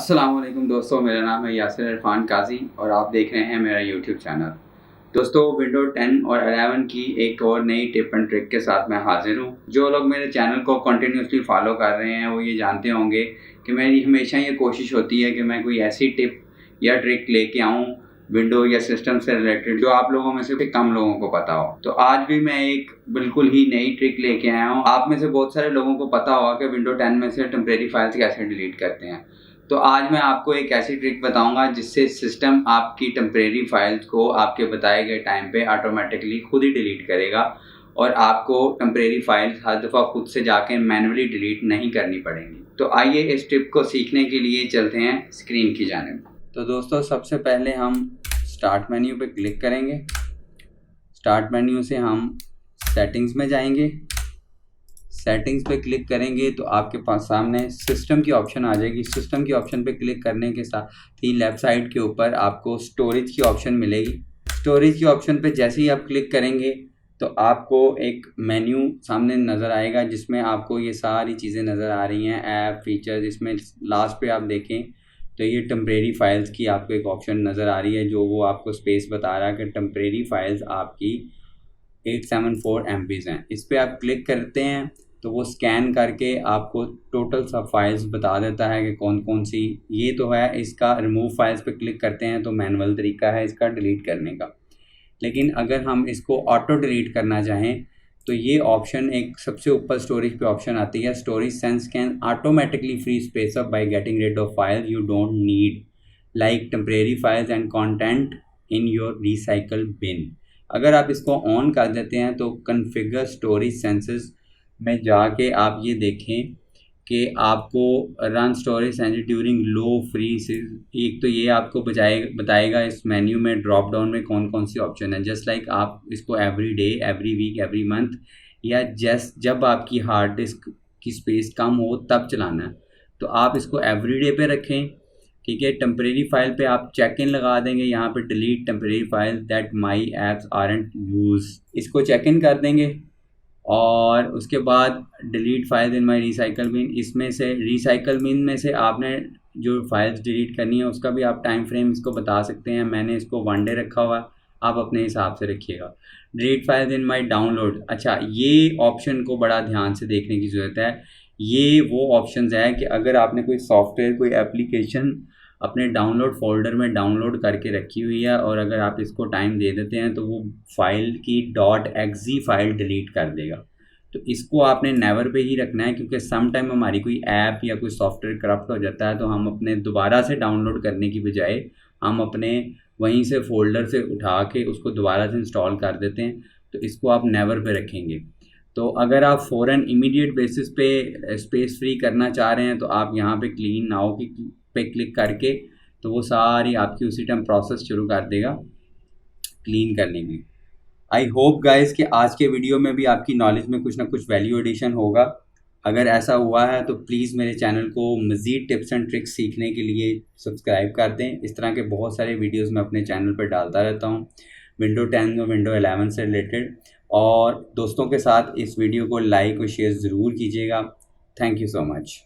अस्सलाम वालेकुम दोस्तों, मेरा नाम है यासिर इरफान काजी और आप देख रहे हैं मेरा यूट्यूब चैनल। दोस्तों, विंडो 10 और 11 की एक और नई टिप एंड ट्रिक के साथ मैं हाजिर हूँ। जो लोग मेरे चैनल को कंटिन्यूसली फॉलो कर रहे हैं वो ये जानते होंगे कि मेरी हमेशा ये कोशिश होती है कि मैं कोई ऐसी टिप या ट्रिक लेके आऊँ विंडो या सिस्टम से रिलेटेड जो आप लोगों में से भी कम लोगों को पता हो। तो आज भी मैं एक बिल्कुल ही नई ट्रिक लेके आया हूँ। आप में से बहुत सारे लोगों को पता होगा कि विंडो 10 में से टेम्परेरी फाइल्स कैसे डिलीट करते हैं। तो आज मैं आपको एक ऐसी ट्रिक बताऊंगा जिससे सिस्टम आपकी टेम्परेरी फाइल्स को आपके बताए गए टाइम पे ऑटोमेटिकली खुद ही डिलीट करेगा और आपको टेम्परेरी फाइल्स हर दफ़ा खुद से जाके मैन्युअली डिलीट नहीं करनी पड़ेंगी। तो आइए इस ट्रिक को सीखने के लिए चलते हैं स्क्रीन की जानिब। तो दोस्तों, सबसे पहले हम स्टार्ट मेन्यू पे क्लिक करेंगे। स्टार्ट मेन्यू से हम सेटिंग्स में जाएंगे। सेटिंग्स पे क्लिक करेंगे तो आपके पास सामने सिस्टम की ऑप्शन आ जाएगी। सिस्टम की ऑप्शन पे क्लिक करने के साथ ही लेफ़्ट साइड के ऊपर आपको स्टोरेज की ऑप्शन मिलेगी। स्टोरेज की ऑप्शन पे जैसे ही आप क्लिक करेंगे तो आपको एक मेन्यू सामने नज़र आएगा जिसमें आपको ये सारी चीज़ें नज़र आ रही हैं, ऐप फीचर्स। इसमें लास्ट पे आप देखें तो ये टेम्परेरी फाइल्स की आपको एक ऑप्शन नज़र आ रही है जो वो आपको स्पेस बता रहा है कि टेम्परेरी फाइल्स आपकी 874 MBs हैं। इस पर आप क्लिक करते हैं तो वो स्कैन करके आपको टोटल सब फाइल्स बता देता है कि कौन कौन सी। ये तो है इसका रिमूव फाइल्स पे क्लिक करते हैं तो मैनुअल तरीका है इसका डिलीट करने का। लेकिन अगर हम इसको ऑटो डिलीट करना चाहें तो ये ऑप्शन एक सबसे ऊपर स्टोरेज पे ऑप्शन आती है, storage sense can automatically free space up by getting rid of files you don't need like temporary files and content in your recycle bin. अगर आप इसको ऑन कर देते हैं तो कन्फिगर स्टोरेज सेंसेस में जाके आप ये देखें कि आपको रन स्टोरेज सेंस ड्यूरिंग लो फ्रीज। एक तो ये आपको बताएगा इस मेन्यू में ड्रॉप डाउन में कौन कौन सी ऑप्शन है। जस्ट लाइक आप इसको every day, every week, every month या जब आपकी हार्ड डिस्क की स्पेस कम हो तब चलाना है। तो आप इसको एवरी डे पे रखें, ठीक है। टेम्परेरी फाइल पे आप चेक इन लगा देंगे, यहाँ पे delete temporary file that my apps aren't use, इसको चेक इन कर देंगे। और उसके बाद delete files in my recycle bin, इसमें से रिसाइकल बिन में से आपने जो फाइल्स डिलीट करनी है उसका भी आप टाइम फ्रेम इसको बता सकते हैं। मैंने इसको 1 डे रखा हुआ, आप अपने हिसाब से रखिएगा। Delete files in my download, अच्छा ये ऑप्शन को बड़ा ध्यान से देखने की ज़रूरत है। ये वो ऑप्शंस है कि अगर आपने कोई सॉफ्टवेयर, कोई एप्लीकेशन अपने डाउनलोड फोल्डर में डाउनलोड करके रखी हुई है और अगर आप इसको टाइम दे देते हैं तो वो फाइल की .exe फाइल डिलीट कर देगा। तो इसको आपने नेवर पे ही रखना है क्योंकि सम टाइम हमारी कोई ऐप या कोई सॉफ्टवेयर करप्ट हो जाता है तो हम अपने दोबारा से डाउनलोड करने की बजाय हम अपने वहीं से फोल्डर से उठा के उसको दोबारा से इंस्टॉल कर देते हैं। तो इसको आप नेवर पे रखेंगे। तो अगर आप फ़ौरन इमीडिएट बेसिस पे स्पेस फ्री करना चाह रहे हैं तो आप यहाँ पे क्लीन नाउ की पे क्लिक करके तो वो सारी आपकी उसी टाइम प्रोसेस शुरू कर देगा क्लीन करने की। आई होप गाइस कि आज के वीडियो में भी आपकी नॉलेज में कुछ ना कुछ वैल्यू एडिशन होगा। अगर ऐसा हुआ है तो प्लीज़ मेरे चैनल को मज़ीद टिप्स एंड ट्रिक्स सीखने के लिए सब्सक्राइब कर दें। इस तरह के बहुत सारे वीडियोज़ मैं अपने चैनल पर डालता रहता हूँ विंडो 10 और विंडो 11 से रिलेटेड। और दोस्तों के साथ इस वीडियो को लाइक और शेयर ज़रूर कीजिएगा। Thank you so much.